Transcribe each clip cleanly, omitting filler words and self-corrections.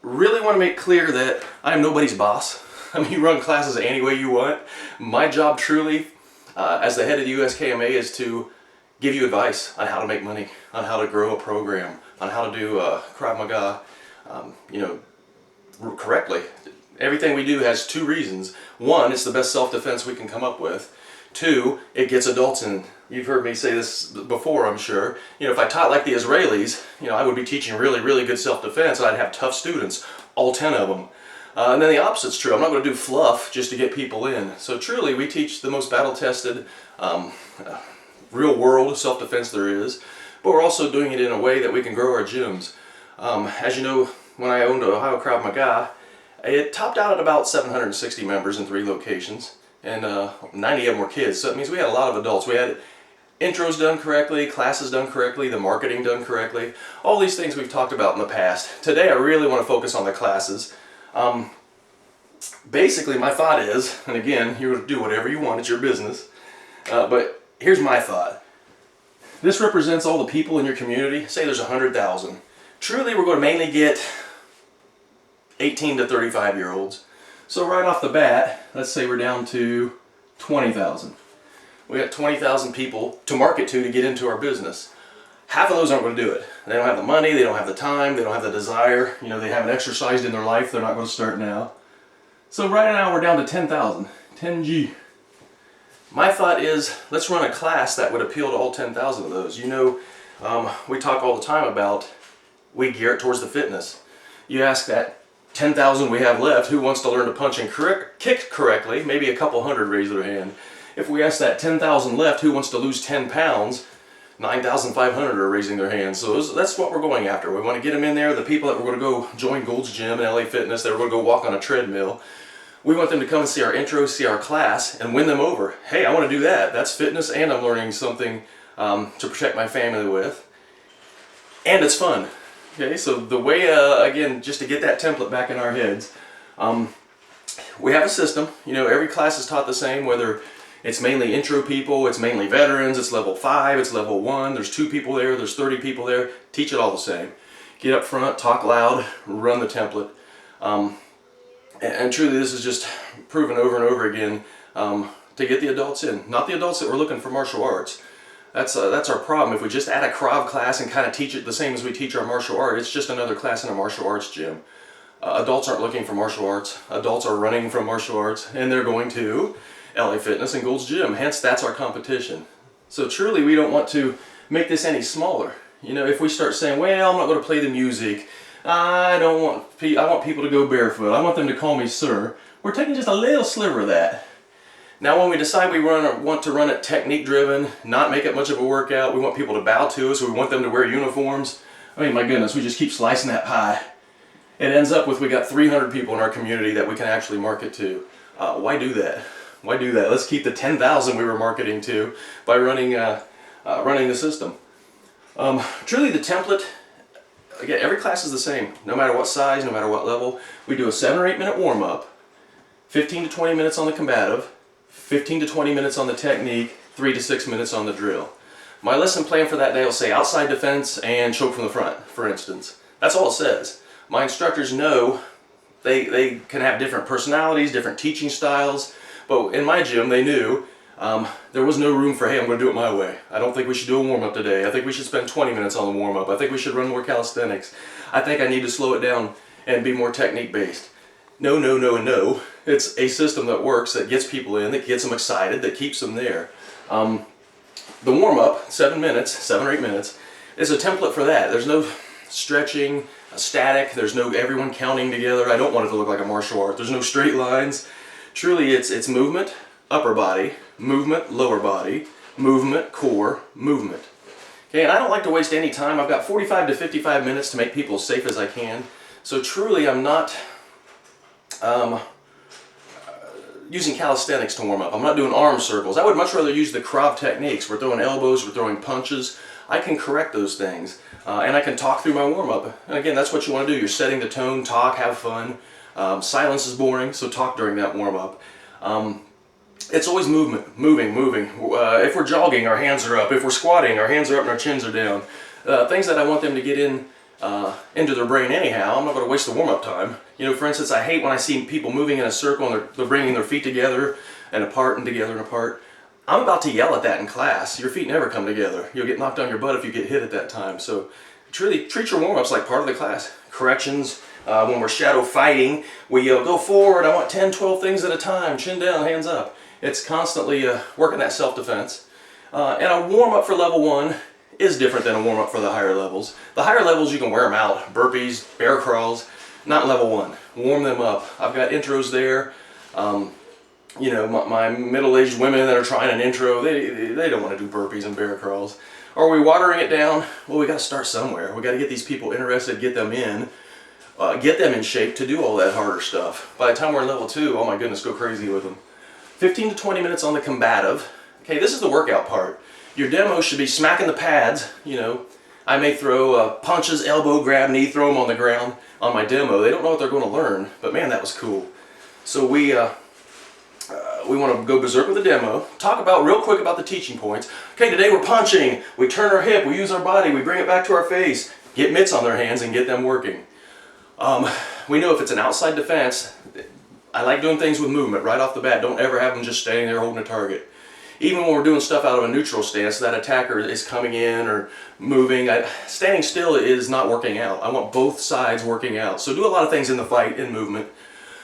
really want to make clear that I am nobody's boss. I mean, you run classes any way you want. My job truly, as the head of the USKMA, is to give you advice on how to make money, on how to grow a program, on how to do Krav Maga, correctly. Everything we do has two reasons. One, it's the best self-defense we can come up with. Two, it gets adults in. You've heard me say this before, I'm sure. If I taught like the Israelis, I would be teaching really, really good self-defense, and I'd have tough students, all 10 of them. And then the opposite's true. I'm not going to do fluff just to get people in. So truly, we teach the most battle-tested, real-world self-defense there is, but we're also doing it in a way that we can grow our gyms. As you know, when I owned Ohio Krav Maga, it topped out at about 760 members in 3 locations, and 90 of them were kids, so that means we had a lot of adults. We had intros done correctly, classes done correctly, the marketing done correctly, all these things we've talked about in the past. Today I really want to focus on the classes. Basically my thought is, and again, you do whatever you want, it's your business, but here's my thought. This represents all the people in your community. Say there's 100,000. Truly we're going to mainly get 18 to 35 year olds. So right off the bat, let's say we're down to 20,000. We got 20,000 people to market to get into our business. Half of those aren't going to do it. They don't have the money, they don't have the time, they don't have the desire, they haven't exercised in their life, they're not going to start now. So right now we're down to 10,000, 10G. My thought is, let's run a class that would appeal to all 10,000 of those. We talk all the time about, we gear it towards the fitness. You ask that 10,000 we have left, who wants to learn to punch and kick correctly? Maybe a couple hundred raise their hand. If we ask that 10,000 left, who wants to lose 10 pounds? 9,500 are raising their hands. So that's what we're going after. We want to get them in there. The people that were going to go join Gold's Gym and LA Fitness, that were going to go walk on a treadmill, we want them to come and see our intro, see our class, and win them over. Hey, I want to do that. That's fitness, and I'm learning something to protect my family with. And it's fun. Okay, so the way, again, just to get that template back in our heads, we have a system. Every class is taught the same, whether it's mainly intro people, it's mainly veterans, it's level 5, it's level 1, there's 2 people there, there's 30 people there. Teach it all the same. Get up front, talk loud, run the template. And truly this is just proven over and over again to get the adults in. Not the adults that were looking for martial arts. That's our problem. If we just add a Krav class and kind of teach it the same as we teach our martial art, it's just another class in a martial arts gym. Adults aren't looking for martial arts. Adults are running from martial arts, and they're going to LA Fitness and Gold's Gym. Hence, that's our competition. So truly, we don't want to make this any smaller. If we start saying, well, I'm not going to play the music, I want people to go barefoot, I want them to call me sir, we're taking just a little sliver of that. Now when we decide we want to run it technique driven, not make it much of a workout, we want people to bow to us, we want them to wear uniforms, I mean my goodness, we just keep slicing that pie. It ends up with we got 300 people in our community that we can actually market to. Why do that? Why do that? Let's keep the 10,000 we were marketing to by running the system. Truly the template, again, every class is the same, no matter what size, no matter what level. We do a 7 or 8 minute warm up, 15 to 20 minutes on the combative, 15 to 20 minutes on the technique, 3 to 6 minutes on the drill. My lesson plan for that day will say outside defense and choke from the front, for instance. That's all it says. My instructors know they can have different personalities, different teaching styles, but in my gym they knew there was no room for, hey, I'm going to do it my way. I don't think we should do a warm-up today. I think we should spend 20 minutes on the warm-up. I think we should run more calisthenics. I think I need to slow it down and be more technique-based. No, no, no, and no. It's a system that works, that gets people in, that gets them excited, that keeps them there. The warm-up, 7 or 8 minutes, is a template for that. There's no stretching, static, there's no everyone counting together. I don't want it to look like a martial art. There's no straight lines. Truly, it's movement, upper body, movement, lower body, movement, core, movement. Okay, and I don't like to waste any time. I've got 45 to 55 minutes to make people as safe as I can. So truly, I'm not using calisthenics to warm up. I'm not doing arm circles. I would much rather use the Krav techniques. We're throwing elbows, we're throwing punches. I can correct those things, and I can talk through my warm-up. And again, that's what you want to do. You're setting the tone, talk, have fun. Silence is boring, so talk during that warm-up. It's always movement, moving. If we're jogging, our hands are up. If we're squatting, our hands are up and our chins are down. Things that I want them to get in into their brain anyhow. I'm not going to waste the warm-up time. You know, for instance, I hate when I see people moving in a circle and they're bringing their feet together and apart and together and apart. I'm about to yell at that in class. Your feet never come together. You'll get knocked on your butt if you get hit at that time. So truly treat your warm-ups like part of the class. Corrections, when we're shadow fighting, we go forward. I want 10, 12 things at a time. Chin down, hands up. It's constantly working that self-defense. And a warm-up for level 1 is different than a warm-up for the higher levels. The higher levels, you can wear them out. Burpees, bear crawls, not level 1. Warm them up. I've got intros there. You know, my middle-aged women that are trying an intro, they don't want to do burpees and bear crawls. Are we watering it down? Well, we got to start somewhere. We got to get these people interested, get them in shape to do all that harder stuff. By the time we're in level 2, oh my goodness, go crazy with them. 15 to 20 minutes on the combative. Okay, this is the workout part. Your demo should be smacking the pads. You know, I may throw punches, elbow grab, knee, throw them on the ground on my demo. They don't know what they're going to learn, but man, that was cool. So we want to go berserk with the demo. Talk about real quick about the teaching points. Okay, today we're punching. We turn our hip. We use our body. We bring it back to our face. Get mitts on their hands and get them working. We know if it's an outside defense, I like doing things with movement right off the bat. Don't ever have them just standing there holding a target. Even when we're doing stuff out of a neutral stance, that attacker is coming in or moving. Standing still is not working out. I want both sides working out. So do a lot of things in the fight, in movement.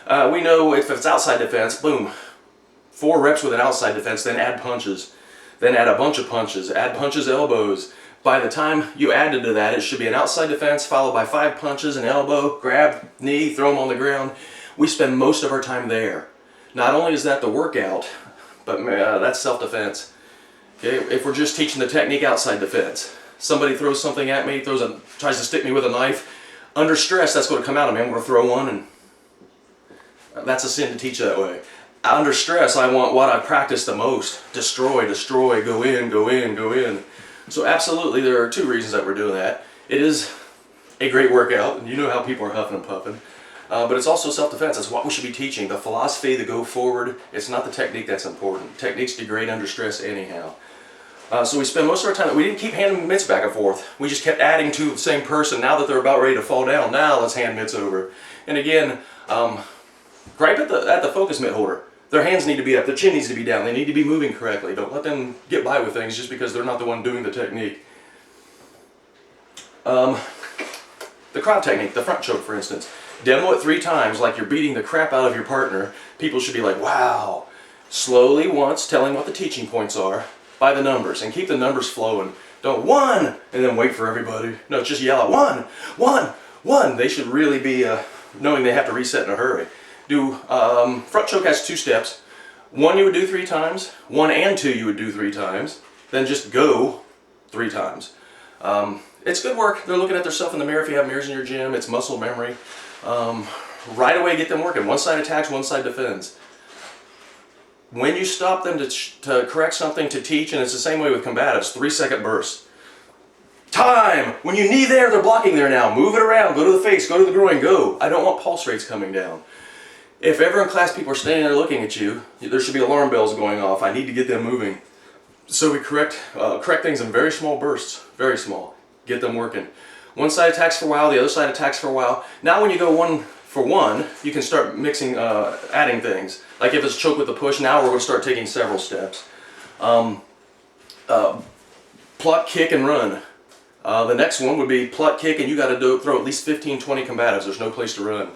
We know if it's outside defense, boom, 4 reps with an outside defense, then add punches. Then add a bunch of punches. Add punches, elbows. By the time you added to that, it should be an outside defense followed by 5 punches, an elbow, grab, knee, throw them on the ground. We spend most of our time there. Not only is that the workout, but that's self-defense. Okay? If we're just teaching the technique outside defense, somebody throws something at me, tries to stick me with a knife, under stress, that's going to come out of me. I'm going to throw one, and that's a sin to teach that way. Under stress, I want what I practice the most. Destroy, destroy, go in, go in, go in. So absolutely, there are 2 reasons that we're doing that. It is a great workout, and you know how people are huffing and puffing. But it's also self-defense. That's what we should be teaching. The philosophy, the go forward. It's not the technique that's important. Techniques degrade under stress anyhow. So we spend most of our time, we didn't keep handing mitts back and forth. We just kept adding to the same person. Now that they're about ready to fall down, now let's hand mitts over. And again, gripe at the focus mitt holder. Their hands need to be up, their chin needs to be down, they need to be moving correctly. Don't let them get by with things just because they're not the one doing the technique. The crowd technique, the front choke for instance. Demo it 3 times like you're beating the crap out of your partner. People should be like, wow. Slowly once, telling what the teaching points are by the numbers, and keep the numbers flowing. Don't 1, and then wait for everybody. No, just yell out 1, 1, 1. They should really be knowing they have to reset in a hurry. Front choke has 2 steps. 1 you would do 3 times, 1 and 2 you would do 3 times, then just go 3 times. It's good work. They're looking at themselves in the mirror if you have mirrors in your gym. It's muscle memory. Right away get them working. One side attacks, one side defends. When you stop them to correct something, to teach, and it's the same way with combatives, 3-second bursts. Time! When you knee there, they're blocking there now. Move it around, go to the face, go to the groin, go. I don't want pulse rates coming down. If ever in class people are standing there looking at you, there should be alarm bells going off. I need to get them moving. So we correct things in very small bursts, very small. Get them working. One side attacks for a while, the other side attacks for a while. Now when you go 1 for 1, you can start mixing, adding things. Like if it's choke with the push, now we're going to start taking several steps. Pluck, kick, and run. The next one would be pluck, kick, and you got to throw at least 15, 20 combatives. There's no place to run.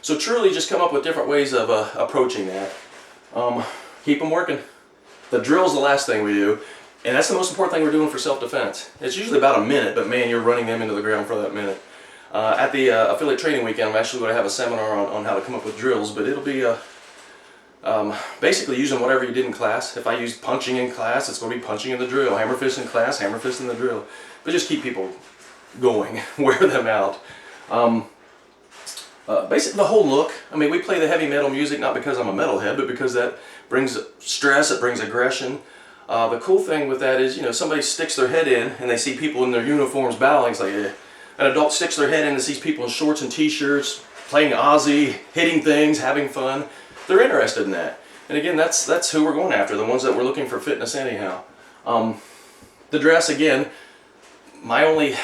So truly just come up with different ways of approaching that. Keep them working. The drill's the last thing we do, and that's the most important thing we're doing for self-defense. It's usually about a minute, but man, you're running them into the ground for that minute. At the affiliate training weekend, I'm actually going to have a seminar on how to come up with drills, but it'll be basically using whatever you did in class. If I use punching in class, it's going to be punching in the drill. Hammer fist in class, hammer fist in the drill. But just keep people going, wear them out. Basically the whole look. I mean, we play the heavy metal music not because I'm a metalhead, but because that brings stress, it brings aggression. The cool thing with that is, you know, somebody sticks their head in and they see people in their uniforms bowing. It's like, eh. An adult sticks their head in and sees people in shorts and t-shirts, playing Aussie, hitting things, having fun. They're interested in that. And again, that's who we're going after, the ones that we're looking for fitness anyhow. The dress, again, my only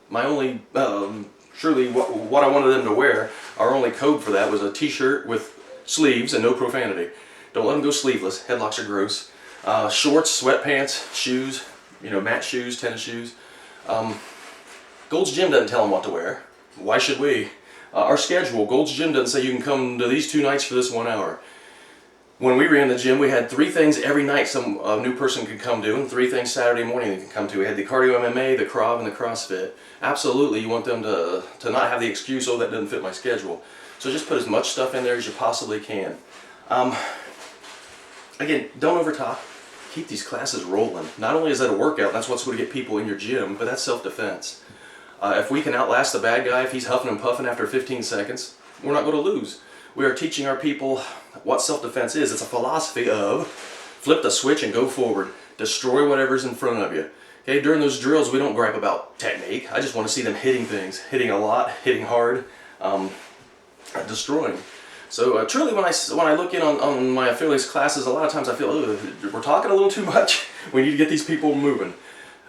My only, surely what I wanted them to wear, our only code for that was a t-shirt with sleeves and no profanity. Don't let them go sleeveless. Headlocks are gross. Shorts, sweatpants, shoes, match shoes, tennis shoes. Gold's Gym doesn't tell them what to wear. Why should we? Our schedule, Gold's Gym doesn't say you can come to these 2 nights for this 1 hour. When we ran the gym, we had 3 things every night a new person could come to, and 3 things Saturday morning they could come to. We had the cardio MMA, the Krav, and the CrossFit. Absolutely, you want them to not have the excuse, oh, that doesn't fit my schedule. So just put as much stuff in there as you possibly can. Again, don't overtalk. Keep these classes rolling. Not only is that a workout, that's what's going to get people in your gym, but that's self-defense. If we can outlast the bad guy, if he's huffing and puffing after 15 seconds, we're not going to lose. We are teaching our people what self-defense is. It's a philosophy of flip the switch and go forward. Destroy whatever's in front of you. Okay, during those drills, we don't gripe about technique. I just want to see them hitting things, hitting a lot, hitting hard, destroying. So truly, when I look in on my affiliates classes, a lot of times I feel, oh, we're talking a little too much. We need to get these people moving.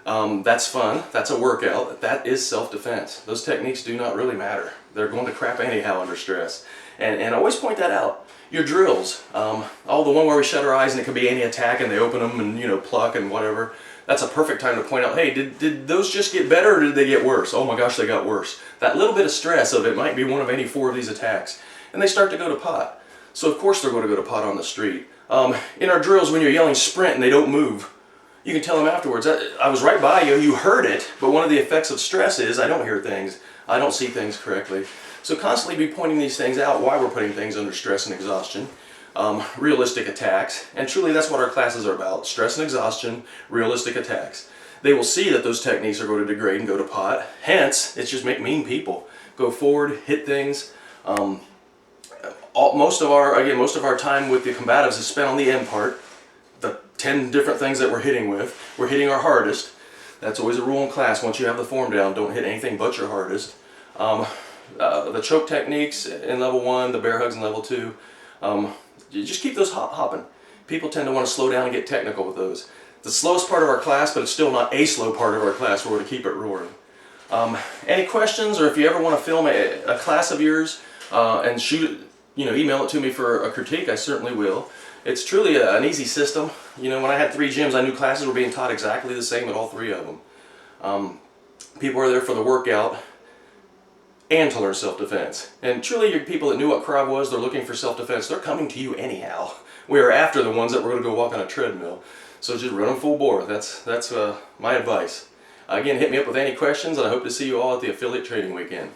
That's fun. That's a workout. That is self-defense. Those techniques do not really matter. They're going to crap anyhow under stress. And I always point that out. Your drills, all the one where we shut our eyes and it could be any attack and they open them and pluck and whatever. That's a perfect time to point out, hey, did those just get better or did they get worse? Oh my gosh, they got worse. That little bit of stress of it might be one of any 4 of these attacks. And they start to go to pot. So of course they're going to go to pot on the street. In our drills, when you're yelling sprint and they don't move, you can tell them afterwards, I was right by you, you heard it, but one of the effects of stress is I don't hear things, I don't see things correctly. So constantly be pointing these things out, why we're putting things under stress and exhaustion, realistic attacks, and truly that's what our classes are about, stress and exhaustion, realistic attacks. They will see that those techniques are going to degrade and go to pot, hence, it's just make mean people. Go forward, hit things. Most of our time with the combatives is spent on the end part. The 10 different things that we're hitting with. We're hitting our hardest. That's always a rule in class. Once you have the form down, don't hit anything but your hardest. The choke techniques in level 1, the bear hugs in level 2. You just keep those hopping. People tend to want to slow down and get technical with those. The slowest part of our class, but it's still not a slow part of our class. We're going to keep it roaring. Any questions, or if you ever want to film a class of yours and shoot, email it to me for a critique, I certainly will. It's truly an easy system. When I had 3 gyms, I knew classes were being taught exactly the same at all 3 of them. People are there for the workout and to learn self-defense. And truly, your people that knew what Krav was, they're looking for self-defense. They're coming to you anyhow. We are after the ones that we're going to go walk on a treadmill. So just run them full bore. That's my advice. Again, hit me up with any questions, and I hope to see you all at the Affiliate Training Weekend.